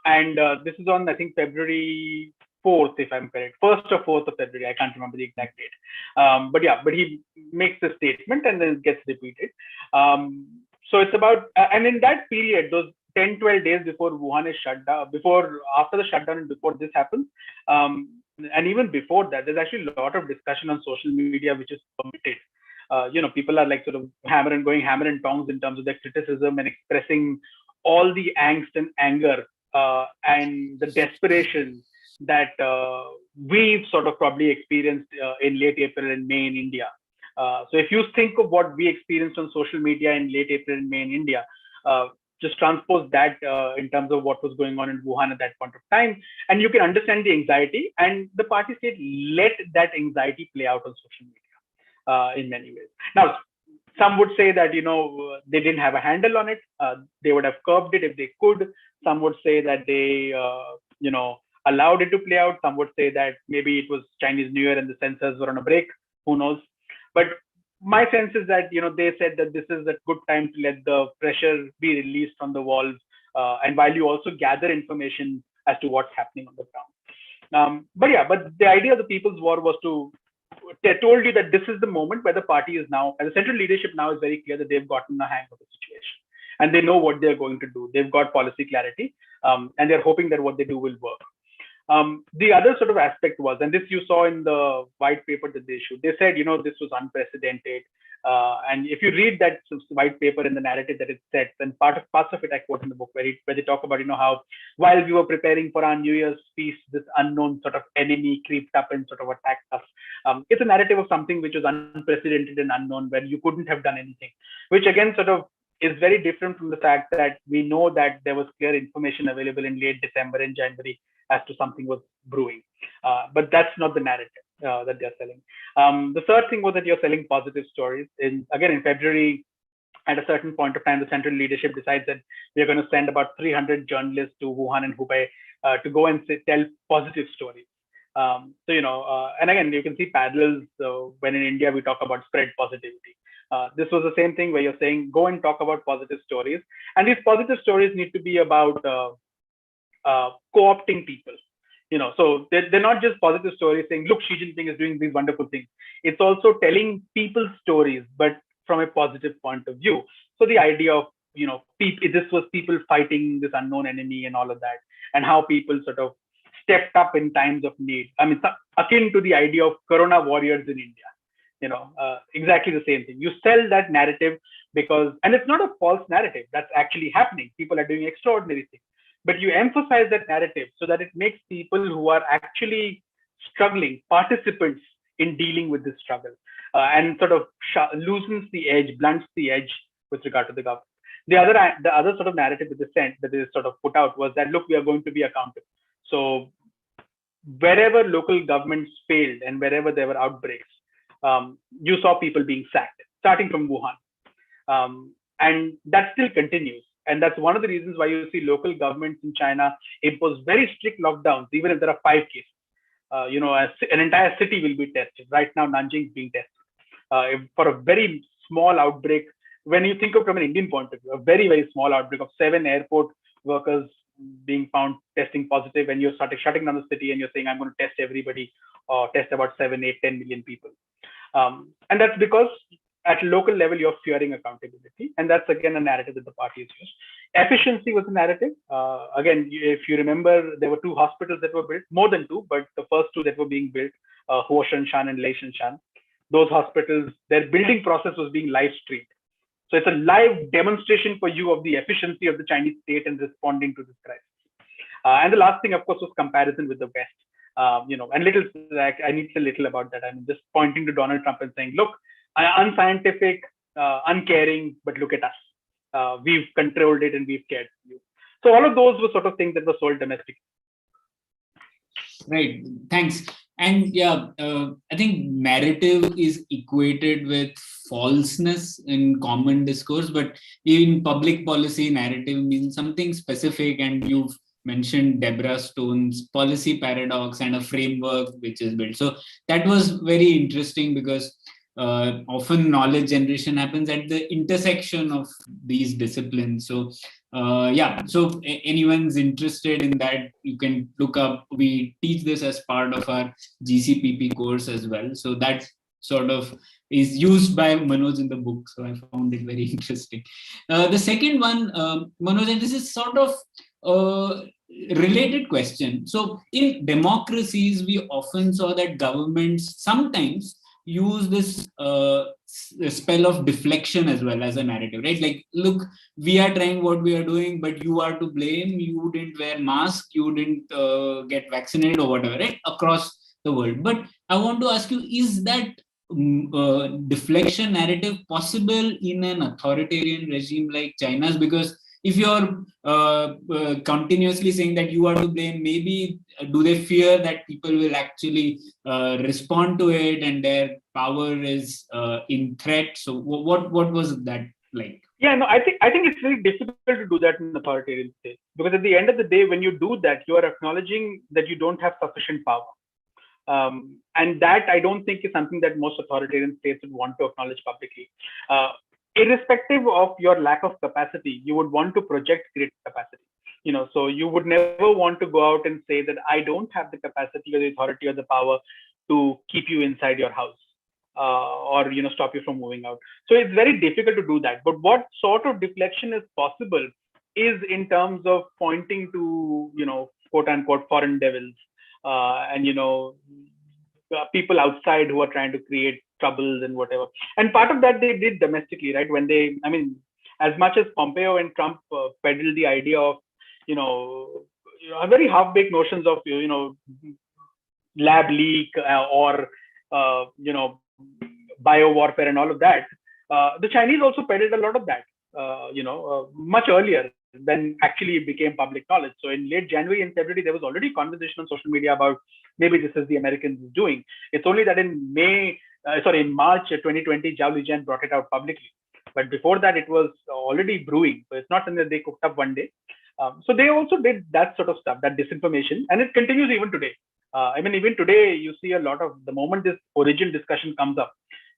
And this is on, I think, February 4th, if I'm correct, 1st or 4th of February. I can't remember the exact date. But he makes the statement and then it gets repeated. So it's about, and in that period, those 10, 12 days before Wuhan is shut down, after the shutdown and before this happens, and even before that, there's actually a lot of discussion on social media, which is permitted. People are like sort of going hammer and tongs in terms of their criticism and expressing all the angst and anger and the desperation that we've sort of probably experienced in late April and May in India. So if you think of what we experienced on social media in late April and May in India, just transpose that in terms of what was going on in Wuhan at that point of time, and you can understand the anxiety. And the party state let that anxiety play out on social media in many ways. Now, some would say that they didn't have a handle on it. They would have curbed it if they could. Some would say that they allowed it to play out. Some would say that maybe it was Chinese New Year and the censors were on a break. Who knows? But my sense is that they said that this is a good time to let the pressure be released on the walls, and while you also gather information as to what's happening on the ground. But the idea of the people's war was they told you that this is the moment where the party is now, and the central leadership now is very clear that they've gotten a hang of the situation. and they know what they're going to do. They've got policy clarity, and they're hoping that what they do will work. The other sort of aspect was, and this you saw in the white paper that they issued, they said, this was unprecedented. And if you read that white paper and the narrative that it sets, and parts of it I quote in the book, where they talk about, how while we were preparing for our New Year's feast, this unknown sort of enemy creeped up and sort of attacked us. It's a narrative of something which was unprecedented and unknown, where you couldn't have done anything, which again sort of is very different from the fact that we know that there was clear information available in late December and January as to something was brewing. But that's not the narrative that they're selling. The third thing was that you're selling positive stories. Again, in February, at a certain point of time, the central leadership decides that we're going to send about 300 journalists to Wuhan and Hubei to go and tell positive stories. And again, you can see parallels when in India we talk about spread positivity. This was the same thing where you're saying, go and talk about positive stories. And these positive stories need to be about co-opting people. So they're not just positive stories saying, look, Xi Jinping is doing these wonderful things. It's also telling people's stories, but from a positive point of view. So the idea of, this was people fighting this unknown enemy and all of that, and how people sort of stepped up in times of need. I mean, akin to the idea of Corona warriors in India. Exactly the same thing. You sell that narrative because, and it's not a false narrative, that's actually happening. People are doing extraordinary things. But you emphasize that narrative so that it makes people who are actually struggling participants in dealing with this struggle, and sort of loosens the edge, blunts the edge with regard to the government. The other sort of narrative that is sort of put out was that, look, we are going to be accountable. So wherever local governments failed and wherever there were outbreaks, you saw people being sacked, starting from Wuhan. And that still continues. And that's one of the reasons why you see local governments in China impose very strict lockdowns, even if there are 5 cases. An entire city will be tested. Right now, Nanjing is being tested for a very small outbreak. When you think of from an Indian point of view, a very, very small outbreak of 7 airport workers being found testing positive, and you're starting shutting down the city and you're saying, I'm going to test everybody, or test about 7, 8, 10 million people. And that's because at local level, you're fearing accountability. And that's, again, a narrative that the party has used. Efficiency was a narrative. Again, if you remember, there were 2 hospitals that were built, more than 2, but the first 2 that were being built, Huoshanshan and Leishanshan. Those hospitals, their building process was being live streamed. So it's a live demonstration for you of the efficiency of the Chinese state in responding to this crisis. And the last thing, of course, was comparison with the West. And I need to say little about that. I mean, just pointing to Donald Trump and saying, look, unscientific, uncaring, but look at us. We've controlled it and we've cared for you. So all of those were sort of things that were sold domestically. Right. Thanks. And I think narrative is equated with falseness in common discourse, but in public policy, narrative means something specific. And you've mentioned Deborah Stone's policy paradox and a framework which is built. So that was very interesting because often knowledge generation happens at the intersection of these disciplines. So so anyone's interested in that, you can look up. We teach this as part of our GCPP course as well. So that sort of is used by Manoj in the book. So I found it very interesting. The second one, Manoj, and this is sort of related question. So in democracies, we often saw that governments sometimes use this spell of deflection as well as a narrative, right? Like, look, we are trying what we are doing, but you are to blame. You didn't wear mask, you didn't get vaccinated or whatever, right? Across the world. But I want to ask you, is that deflection narrative possible in an authoritarian regime like China's? Because if you're continuously saying that you are to blame, maybe do they fear that people will actually respond to it and their power is in threat? So what was that like? Yeah, no, I think it's very difficult to do that in authoritarian states, because at the end of the day, when you do that, you are acknowledging that you don't have sufficient power. And that, I don't think, is something that most authoritarian states would want to acknowledge publicly. Irrespective of your lack of capacity, you would want to project great capacity. So you would never want to go out and say that I don't have the capacity or the authority or the power to keep you inside your house. or stop you from moving out. So it's very difficult to do that. But what sort of deflection is possible is in terms of pointing to quote unquote foreign devils, and people outside who are trying to create troubles and whatever. And part of that they did domestically, right? When as much as Pompeo and Trump peddled the idea of very half-baked notions of lab leak, or bio warfare and all of that, the Chinese also peddled a lot of that, much earlier than actually it became public knowledge. So in late January and February, there was already conversation on social media about maybe this is the Americans doing. It's only that in March 2020, Zhao Lijian brought it out publicly. But before that, it was already brewing. So it's not something that they cooked up one day. So they also did that sort of stuff, that disinformation, and it continues even today. Even today, you see a lot of, the moment this origin discussion comes up,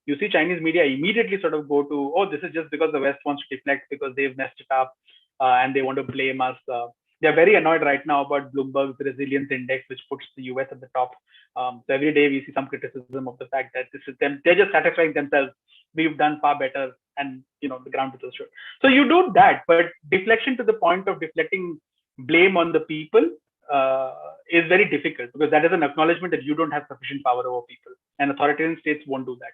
you see Chinese media immediately sort of go to, oh, this is just because the West wants to deflect because they've messed it up, and they want to blame us. They're very annoyed right now about Bloomberg's resilience index, which puts the US at the top. So every day we see some criticism of the fact that this is them. They're just satisfying themselves. We've done far better, and the ground is short. So you do that, but deflection to the point of deflecting blame on the people is very difficult, because that is an acknowledgement that you don't have sufficient power over people, and authoritarian states won't do that.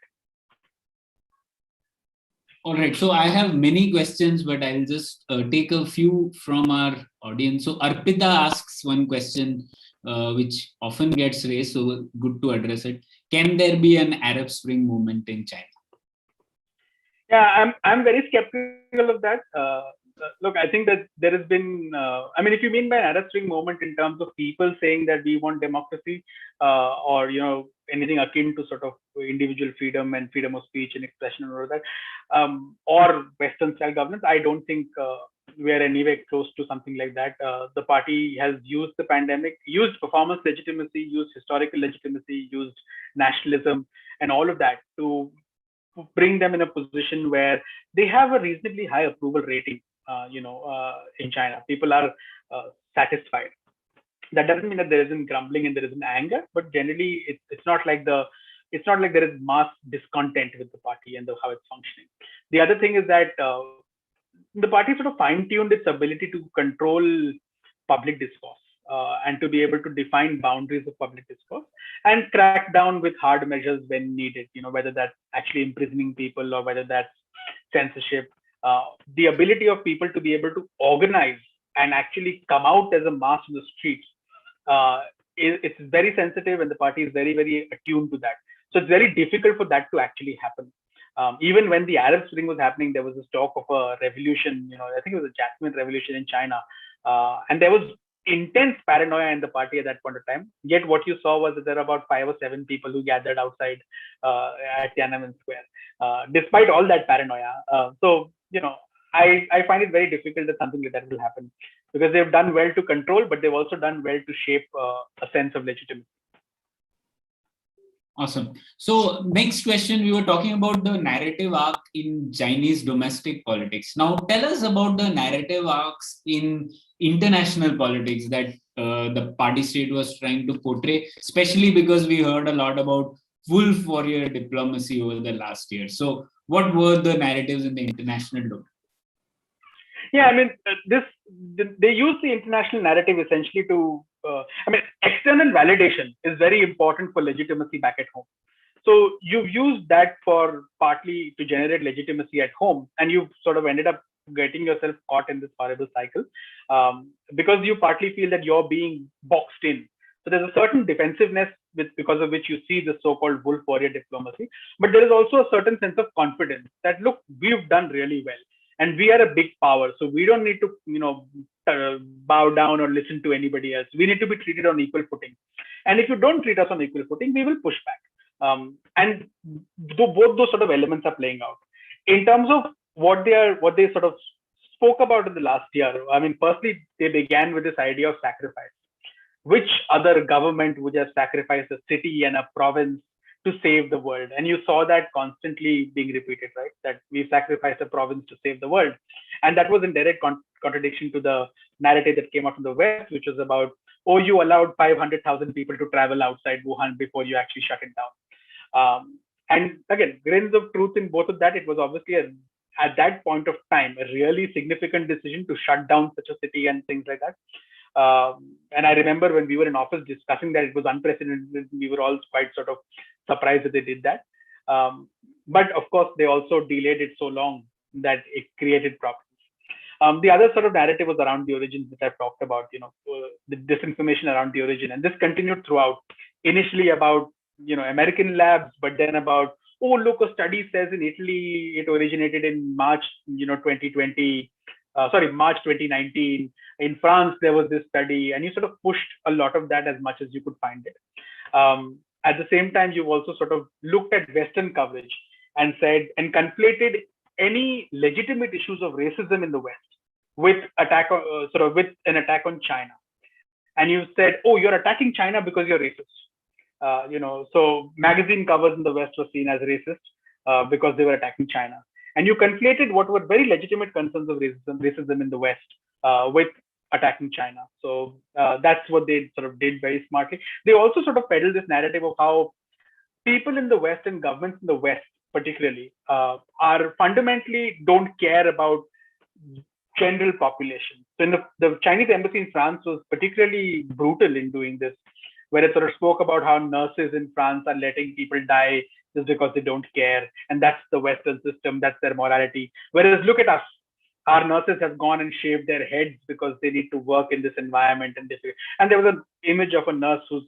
All right, so I have many questions, but I'll just take a few from our audience. So Arpita asks one question, which often gets raised, so good to address it. Can there be an Arab Spring movement in China? Yeah, I'm very skeptical of that. Look, I think that there has been, if you mean by an Arab Spring movement in terms of people saying that we want democracy, or anything akin to sort of individual freedom and freedom of speech and expression and all that, or Western style governance, I don't think we are anywhere close to something like that. The party has used the pandemic, used performance legitimacy, used historical legitimacy, used nationalism, and all of that to bring them in a position where they have a reasonably high approval rating. In China, people are satisfied. That doesn't mean that there isn't grumbling and there isn't anger, but generally it's not like there is mass discontent with the party and how it's functioning. The other thing is that the party sort of fine-tuned its ability to control public discourse, and to be able to define boundaries of public discourse and crack down with hard measures when needed, whether that's actually imprisoning people or whether that's censorship. The ability of people to be able to organize and actually come out as a mass in the streets, it's very sensitive, and the party is very, very attuned to that. So it's very difficult for that to actually happen. Even when the Arab Spring was happening, there was this talk of a revolution. I think it was a Jasmine revolution in China, and there was intense paranoia in the party at that point of time. Yet what you saw was that there were about 5 or 7 people who gathered outside at Tiananmen Square, despite all that paranoia. So I find it very difficult that something like that will happen, because they've done well to control, but they've also done well to shape a sense of legitimacy. Awesome. So next question, we were talking about the narrative arc in Chinese domestic politics. Now tell us about the narrative arcs in international politics that the party state was trying to portray, especially because we heard a lot about wolf warrior diplomacy over the last year. So what were the narratives in the international domain? Yeah, they use the international narrative essentially to, external validation is very important for legitimacy back at home. So you've used that for partly to generate legitimacy at home, and you've sort of ended up getting yourself caught in this horrible cycle, because you partly feel that you're being boxed in. So there's a certain defensiveness because of which you see the so-called wolf warrior diplomacy, but there is also a certain sense of confidence that, look, we've done really well. And we are a big power, so we don't need to, bow down or listen to anybody else. We need to be treated on equal footing. And if you don't treat us on equal footing, we will push back. And both those sort of elements are playing out. In terms of what they sort of spoke about in the last year, firstly, they began with this idea of sacrifice. Which other government would have sacrificed a city and a province to save the world? And you saw that constantly being repeated, right? That we sacrificed a province to save the world. And that was in direct contradiction to the narrative that came out from the West, which was about, oh, you allowed 500,000 people to travel outside Wuhan before you actually shut it down. And again, grains of truth in both of that. It was obviously at that point of time a really significant decision to shut down such a city and things like that. And I remember when we were in office discussing that, it was unprecedented. We were all quite sort of surprised that they did that. But of course, they also delayed it so long that it created problems. The other sort of narrative was around the origins that I've talked about, the disinformation around the origin. And this continued throughout, initially about, American labs, but then about, oh, look, a study says in Italy, it originated in March, 2020, March 2019. In France, there was this study, and you sort of pushed a lot of that as much as you could find it. At the same time, you've also sort of looked at Western coverage and said, and conflated any legitimate issues of racism in the West with with an attack on China. And you said, oh, you're attacking China because you're racist. So magazine covers in the West were seen as racist because they were attacking China. And you conflated what were very legitimate concerns of racism in the West with attacking China. So that's what they sort of did very smartly. They also sort of peddled this narrative of how people in the West and governments in the West, particularly, are fundamentally don't care about general population. So in the Chinese embassy in France was particularly brutal in doing this, where it sort of spoke about how nurses in France are letting people die just because they don't care. And that's the Western system, that's their morality. Whereas look at us, our nurses have gone and shaved their heads because they need to work in this environment. And there was an image of a nurse who's,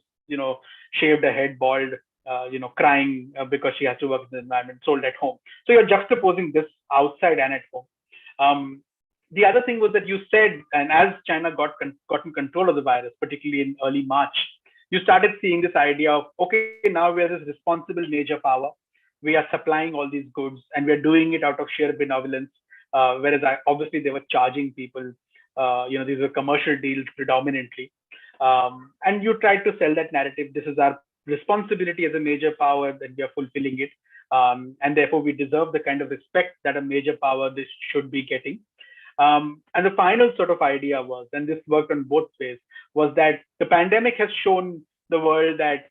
shaved her head bald, crying because she has to work in the environment, sold at home. So you're juxtaposing this outside and at home. The other thing was that you said, and as China gotten control of the virus, particularly in early March, you started seeing this idea of, okay, now we are this responsible major power. We are supplying all these goods and we're doing it out of sheer benevolence. Whereas obviously they were charging people, these were commercial deals predominantly. And you tried to sell that narrative. This is our responsibility as a major power, that we are fulfilling it. And therefore we deserve the kind of respect that a major power this should be getting. And the final sort of idea was, and this worked on both ways, was that the pandemic has shown the world that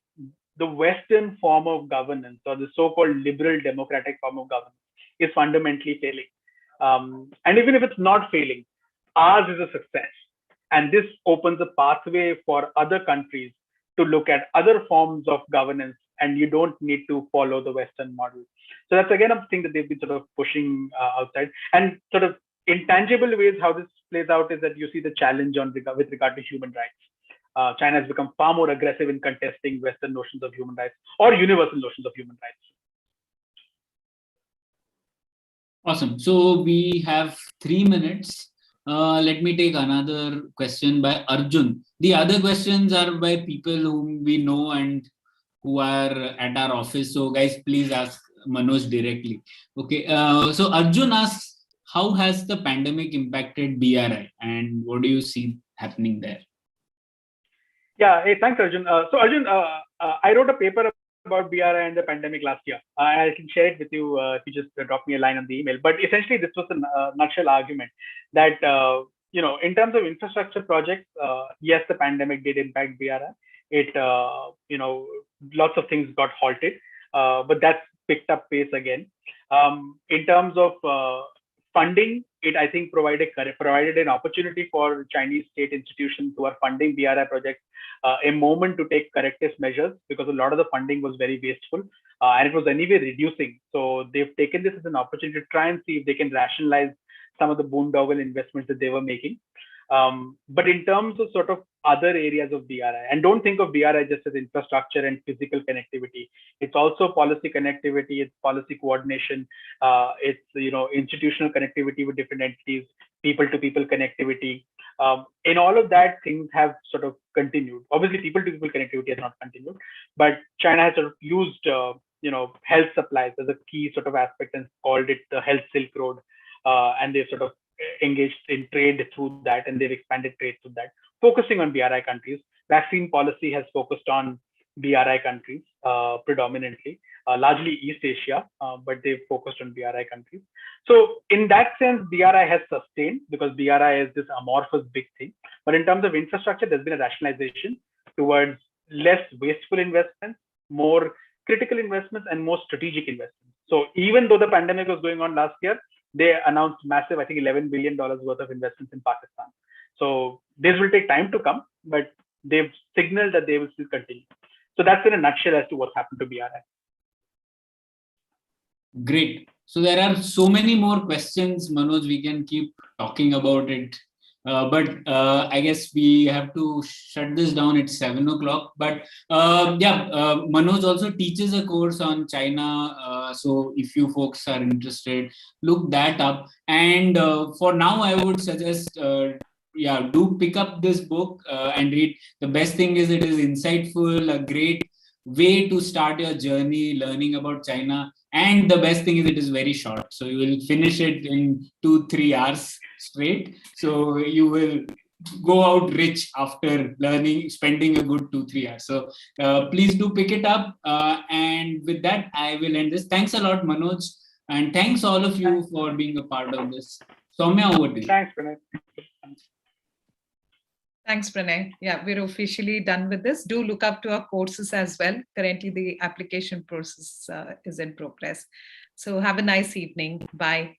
the Western form of governance, or the so-called liberal democratic form of governance, is fundamentally failing. And even if it's not failing, ours is a success. And this opens a pathway for other countries to look at other forms of governance, and you don't need to follow the Western model. So that's again a thing that they've been sort of pushing outside. And sort of in tangible ways, how this plays out is that you see the challenge with regard to human rights. China has become far more aggressive in contesting Western notions of human rights or universal notions of human rights. Awesome. So we have 3 minutes. Let me take another question by Arjun. The other questions are by people whom we know and who are at our office. So guys, please ask Manoj directly. Okay. So Arjun asks, how has the pandemic impacted BRI and what do you see happening there? Yeah, hey, thanks, Arjun. So Arjun, I wrote a paper about BRI and the pandemic last year. I can share it with you if you just drop me a line on the email. But essentially, this was a nutshell argument that, in terms of infrastructure projects, yes, the pandemic did impact BRI. It, lots of things got halted, but that's picked up pace again. In terms of funding, it, I think, provided an opportunity for Chinese state institutions who are funding BRI projects a moment to take corrective measures, because a lot of the funding was very wasteful and it was anyway reducing. So they've taken this as an opportunity to try and see if they can rationalize some of the boondoggle investments that they were making. But in terms of sort of other areas of BRI, and don't think of BRI just as infrastructure and physical connectivity. It's also policy connectivity, it's policy coordination, it's institutional connectivity with different entities, people-to-people connectivity. In all of that, things have sort of continued. Obviously, people-to-people connectivity has not continued, but China has sort of used health supplies as a key sort of aspect and called it the Health Silk Road, and they've sort of engaged in trade through that, and they've expanded trade through that, focusing on BRI countries. Vaccine policy has focused on BRI countries predominantly, largely East Asia, but they've focused on BRI countries. So in that sense, BRI has sustained because BRI is this amorphous big thing. But in terms of infrastructure, there's been a rationalization towards less wasteful investments, more critical investments and more strategic investments. So even though the pandemic was going on last year, they announced massive, I think $11 billion worth of investments in Pakistan. So this will take time to come, but they've signaled that they will still continue. So that's in a nutshell as to what happened to BRI. Great. So there are so many more questions, Manoj. We can keep talking about it. But I guess we have to shut this down at 7 o'clock. But Manoj also teaches a course on China. So if you folks are interested, look that up. And for now, I would suggest, do pick up this book and read. The best thing is it is insightful, a great way to start your journey learning about China. And the best thing is it is very short. So you will finish it in 2-3 hours straight. So you will go out rich after spending a good 2-3 hours. So please do pick it up. And with that, I will end this. Thanks a lot, Manoj. And thanks all of you for being a part of this. Soumya, over to you. Thanks, Pranay. Thanks, Pranay. Yeah, we're officially done with this. Do look up to our courses as well. Currently, the application process is in progress. So have a nice evening. Bye.